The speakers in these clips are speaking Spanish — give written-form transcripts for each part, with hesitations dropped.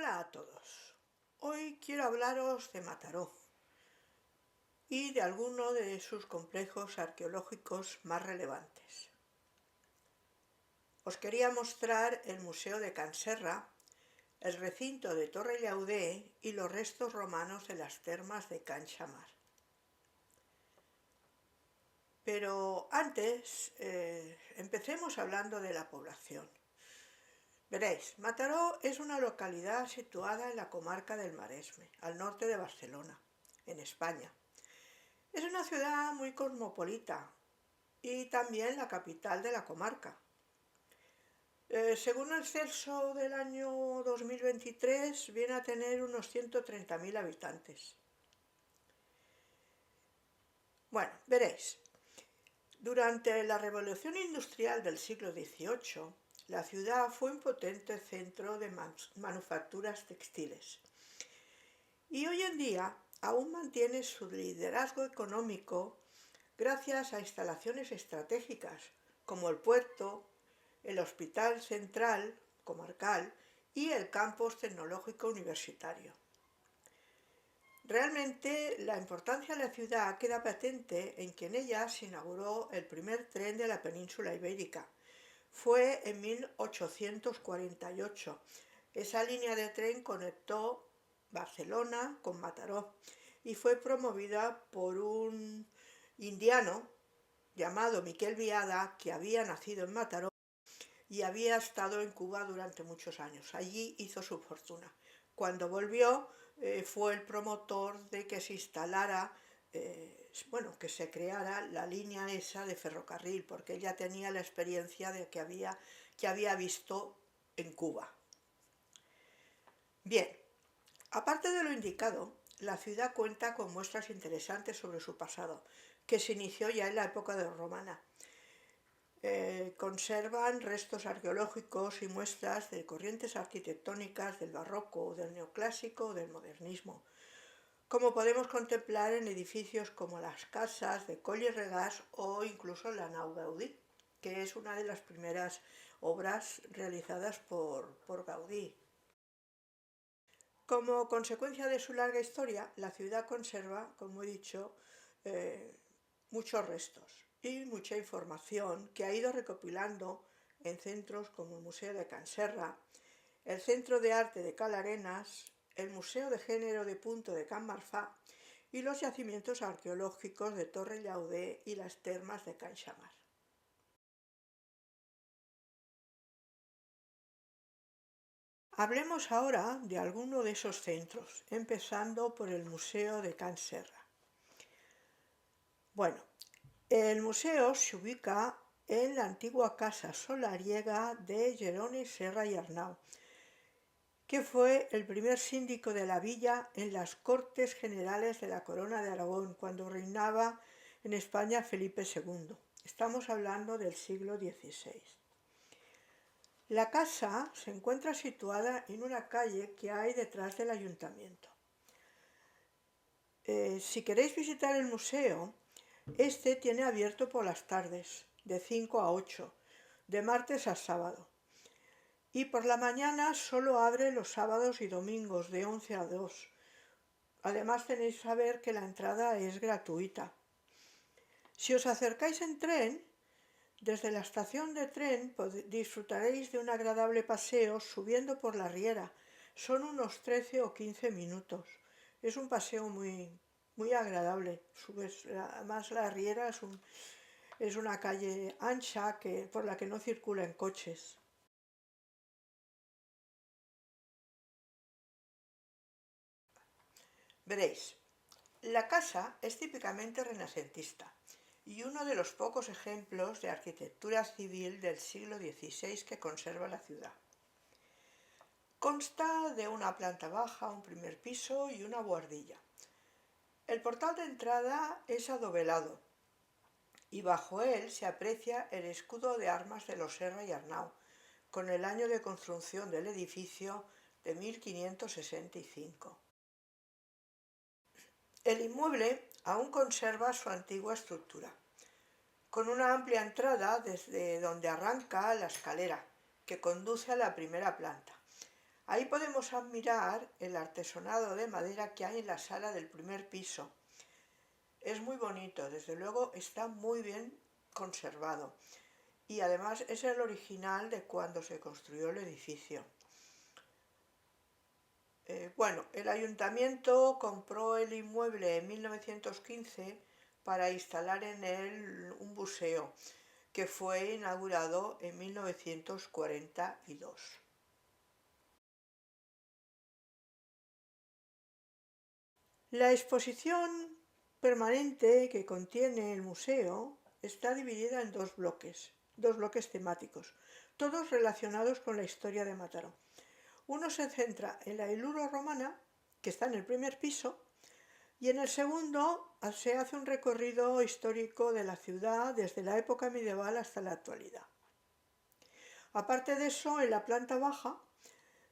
Hola a todos. Hoy quiero hablaros de Mataró y de alguno de sus complejos arqueológicos más relevantes. Os quería mostrar el Museo de Can Serra, el recinto de Torrellaudé y los restos romanos de las termas de Can Xamar. Pero antes, empecemos hablando de la población. Veréis, Mataró es una localidad situada en la comarca del Maresme, al norte de Barcelona, en España. Es una ciudad muy cosmopolita y también la capital de la comarca. Según el censo del año 2023, viene a tener unos 130.000 habitantes. Bueno, veréis, durante la Revolución Industrial del siglo XVIII, la ciudad fue un potente centro de manufacturas textiles. Y hoy en día aún mantiene su liderazgo económico gracias a instalaciones estratégicas como el puerto, el Hospital Central Comarcal y el Campus Tecnológico Universitario. Realmente la importancia de la ciudad queda patente en que en ella se inauguró el primer tren de la península ibérica. Fue en 1848. Esa línea de tren conectó Barcelona con Mataró y fue promovida por un indiano llamado Miquel Biada, que había nacido en Mataró y había estado en Cuba durante muchos años. Allí hizo su fortuna. Cuando volvió, fue el promotor de que se instalara, que se creara la línea esa de ferrocarril, porque ella tenía la experiencia de que había visto en Cuba. Bien, aparte de lo indicado, la ciudad cuenta con muestras interesantes sobre su pasado, que se inició ya en la época romana. Conservan restos arqueológicos y muestras de corrientes arquitectónicas del barroco, del neoclásico o del modernismo, como podemos contemplar en edificios como las casas de Coll i Regàs o incluso la Nau Gaudí, que es una de las primeras obras realizadas por Gaudí. Como consecuencia de su larga historia, la ciudad conserva, como he dicho, muchos restos y mucha información que ha ido recopilando en centros como el Museo de Can Serra, el Centro de Arte de Cal Arenas, el Museo de Género de Punto de Can Marfà y los yacimientos arqueológicos de Torrellaudé y las termas de Can Xamar. Hablemos ahora de alguno de esos centros, empezando por el Museo de Can Serra. Bueno, el museo se ubica en la antigua casa solariega de Jeroni Serra y Arnau, que fue el primer síndico de la villa en las Cortes Generales de la Corona de Aragón, cuando reinaba en España Felipe II. Estamos hablando del siglo XVI. La casa se encuentra situada en una calle que hay detrás del ayuntamiento. Si queréis visitar el museo, este tiene abierto por las tardes, de 5 a 8, de martes a sábado. Y por la mañana solo abre los sábados y domingos, de 11 a 2. Además tenéis que saber que la entrada es gratuita. Si os acercáis en tren, desde la estación de tren disfrutaréis de un agradable paseo subiendo por la Riera. Son unos 13 o 15 minutos. Es un paseo muy agradable. Además la Riera es una calle ancha por la que no circulan coches. Veréis, la casa es típicamente renacentista y uno de los pocos ejemplos de arquitectura civil del siglo XVI que conserva la ciudad. Consta de una planta baja, un primer piso y una buhardilla. El portal de entrada es adovelado y bajo él se aprecia el escudo de armas de los Serra y Arnau, con el año de construcción del edificio de 1565. El inmueble aún conserva su antigua estructura, con una amplia entrada desde donde arranca la escalera, que conduce a la primera planta. Ahí podemos admirar el artesonado de madera que hay en la sala del primer piso. Es muy bonito, desde luego está muy bien conservado y además es el original de cuando se construyó el edificio. Bueno, el ayuntamiento compró el inmueble en 1915 para instalar en él un museo que fue inaugurado en 1942. La exposición permanente que contiene el museo está dividida en dos bloques temáticos, todos relacionados con la historia de Mataró. Uno se centra en la Iluro romana, que está en el primer piso, y en el segundo se hace un recorrido histórico de la ciudad desde la época medieval hasta la actualidad. Aparte de eso, en la planta baja,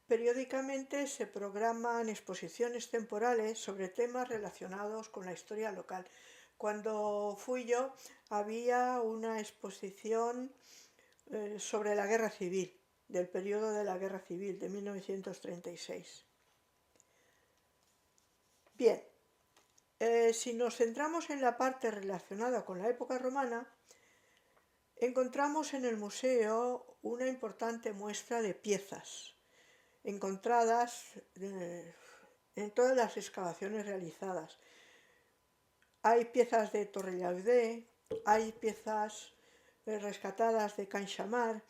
periódicamente se programan exposiciones temporales sobre temas relacionados con la historia local. Cuando fui yo, había una exposición sobre la Guerra Civil, del periodo de la Guerra Civil de 1936. Bien, si nos centramos en la parte relacionada con la época romana, encontramos en el museo una importante muestra de piezas encontradas en todas las excavaciones realizadas. Hay piezas de Torrellaudé, hay piezas rescatadas de Can Xamar,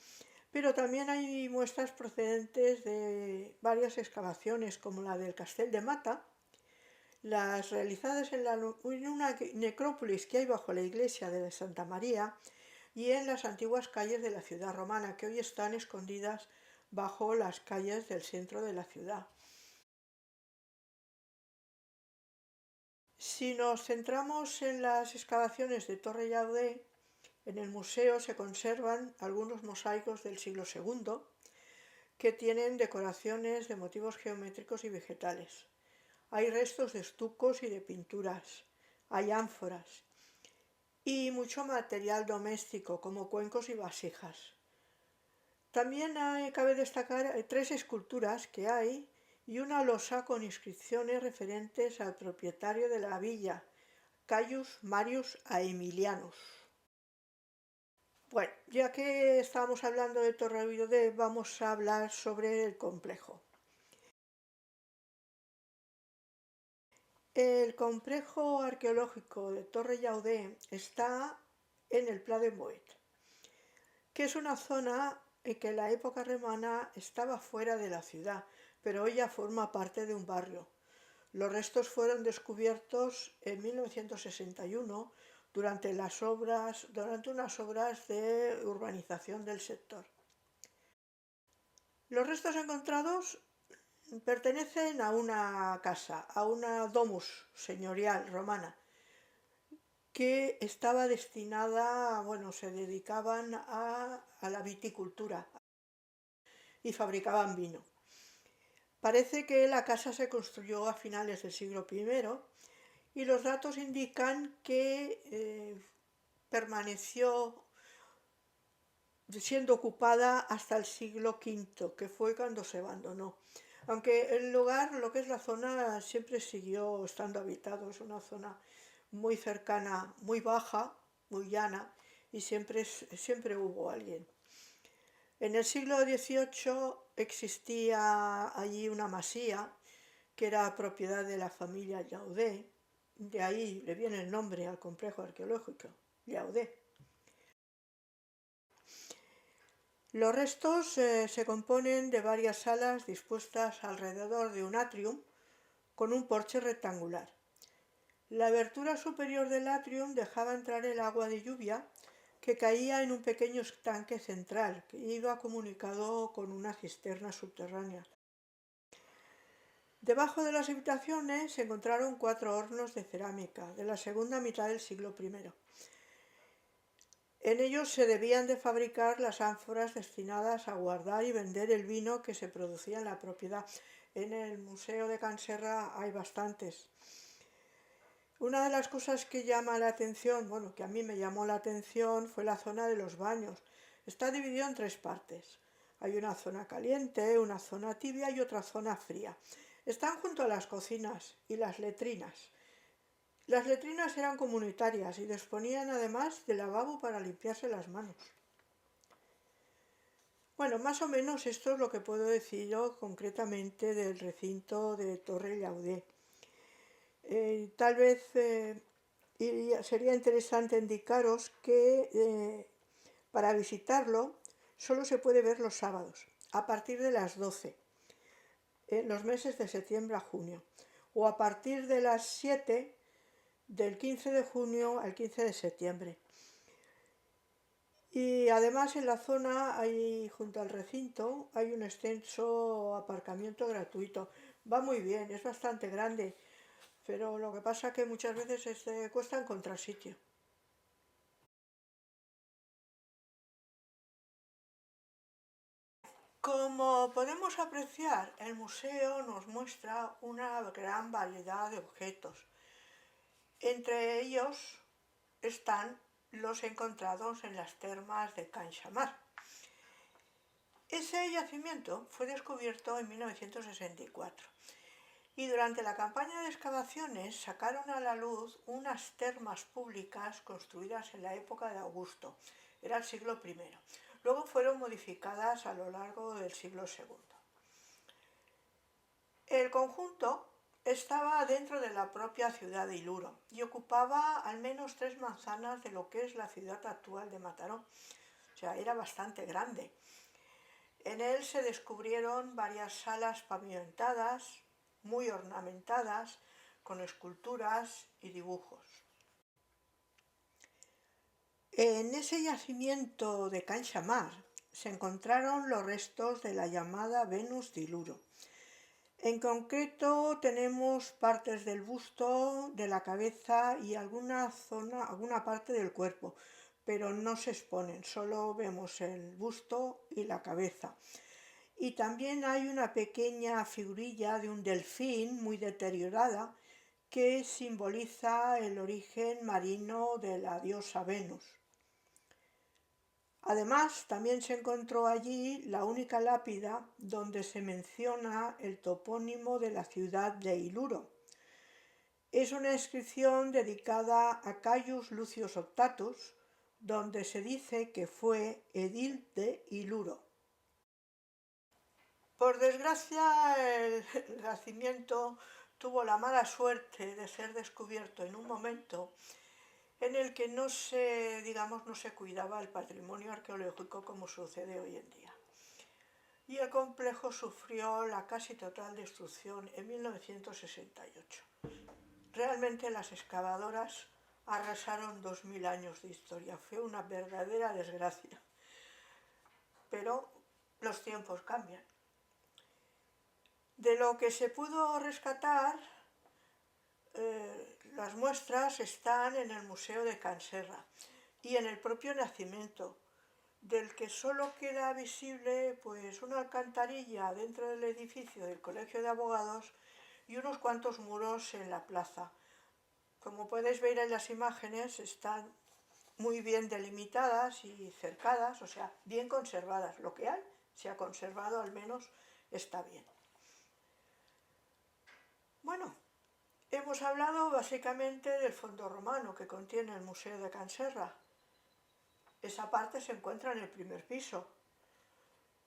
pero también hay muestras procedentes de varias excavaciones, como la del Castell de Mata, las realizadas en una necrópolis que hay bajo la iglesia de Santa María y en las antiguas calles de la ciudad romana, que hoy están escondidas bajo las calles del centro de la ciudad. Si nos centramos en las excavaciones de Torrellaudé, en el museo se conservan algunos mosaicos del siglo II que tienen decoraciones de motivos geométricos y vegetales. Hay restos de estucos y de pinturas, hay ánforas y mucho material doméstico como cuencos y vasijas. También cabe destacar 3 esculturas que hay y una losa con inscripciones referentes al propietario de la villa, Caius Marius Aemilianus. Bueno, ya que estamos hablando de Torrellaudé, vamos a hablar sobre el complejo. El complejo arqueológico de Torrellaudé está en el Pla de Moet, que es una zona en que en la época romana estaba fuera de la ciudad, pero hoy ya forma parte de un barrio. Los restos fueron descubiertos en 1961 durante unas obras de urbanización del sector. Los restos encontrados pertenecen a una casa, a una domus señorial romana, que estaba destinada, se dedicaban a la viticultura y fabricaban vino. Parece que la casa se construyó a finales del siglo I y los datos indican que permaneció siendo ocupada hasta el siglo V, que fue cuando se abandonó. Aunque el lugar, lo que es la zona, siempre siguió estando habitado. Es una zona muy cercana, muy baja, muy llana, y siempre hubo alguien. En el siglo XVIII existía allí una masía que era propiedad de la familia Llaudé, de ahí le viene el nombre al complejo arqueológico, Llaudé. Los restos se componen de varias salas dispuestas alrededor de un atrium con un porche rectangular. La abertura superior del atrium dejaba entrar el agua de lluvia que caía en un pequeño estanque central que iba comunicado con una cisterna subterránea. Debajo de las habitaciones se encontraron 4 hornos de cerámica de la segunda mitad del siglo I. En ellos se debían de fabricar las ánforas destinadas a guardar y vender el vino que se producía en la propiedad. En el Museo de Can Serra hay bastantes. Una de las cosas que llama la atención, que a mí me llamó la atención, fue la zona de los baños. Está dividido en 3 partes. Hay una zona caliente, una zona tibia y otra zona fría. Están junto a las cocinas y las letrinas. Las letrinas eran comunitarias y disponían además de lavabo para limpiarse las manos. Bueno, más o menos esto es lo que puedo decir yo concretamente del recinto de Torre Llaudé. Tal vez sería interesante indicaros que para visitarlo solo se puede ver los sábados, a partir de las 12, en los meses de septiembre a junio, o a partir de las 7 del 15 de junio al 15 de septiembre. Y además en la zona, junto al recinto, hay un extenso aparcamiento gratuito. Va muy bien, es bastante grande, pero lo que pasa es que muchas veces cuesta encontrar sitio. Como podemos apreciar, el museo nos muestra una gran variedad de objetos. Entre ellos están los encontrados en las termas de Can Xamar. Ese yacimiento fue descubierto en 1964 y durante la campaña de excavaciones sacaron a la luz unas termas públicas construidas en la época de Augusto, era el siglo I. Luego fueron modificadas a lo largo del siglo II. El conjunto estaba dentro de la propia ciudad de Iluro y ocupaba al menos 3 manzanas de lo que es la ciudad actual de Mataró. O sea, era bastante grande. En él se descubrieron varias salas pavimentadas, muy ornamentadas, con esculturas y dibujos. En ese yacimiento de Can Xamar se encontraron los restos de la llamada Venus de Iluro. En concreto tenemos partes del busto, de la cabeza y alguna parte del cuerpo, pero no se exponen, solo vemos el busto y la cabeza. Y también hay una pequeña figurilla de un delfín muy deteriorada que simboliza el origen marino de la diosa Venus. Además, también se encontró allí la única lápida donde se menciona el topónimo de la ciudad de Iluro. Es una inscripción dedicada a Caius Lucius Optatus, donde se dice que fue edil de Iluro. Por desgracia, el yacimiento tuvo la mala suerte de ser descubierto en un momento en el que no se cuidaba el patrimonio arqueológico como sucede hoy en día. Y el complejo sufrió la casi total destrucción en 1968. Realmente las excavadoras arrasaron 2000 años de historia, fue una verdadera desgracia. Pero los tiempos cambian. De lo que se pudo rescatar, las muestras están en el Museo de Can Serra y en el propio nacimiento, del que solo queda visible pues una alcantarilla dentro del edificio del Colegio de Abogados y unos cuantos muros en la plaza. Como podéis ver en las imágenes, están muy bien delimitadas y cercadas, o sea, bien conservadas. Lo que hay se ha conservado, al menos está bien. Bueno, hemos hablado básicamente del fondo romano que contiene el Museo de Can Serra. Esa parte se encuentra en el primer piso,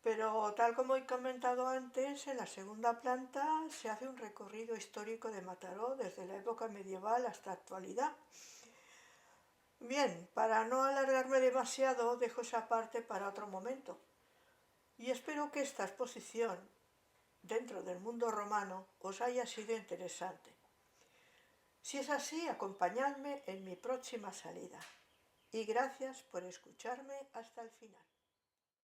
pero tal como he comentado antes, en la segunda planta se hace un recorrido histórico de Mataró desde la época medieval hasta la actualidad. Bien, para no alargarme demasiado, dejo esa parte para otro momento. Y espero que esta exposición dentro del mundo romano os haya sido interesante. Si es así, acompañadme en mi próxima salida. Y gracias por escucharme hasta el final.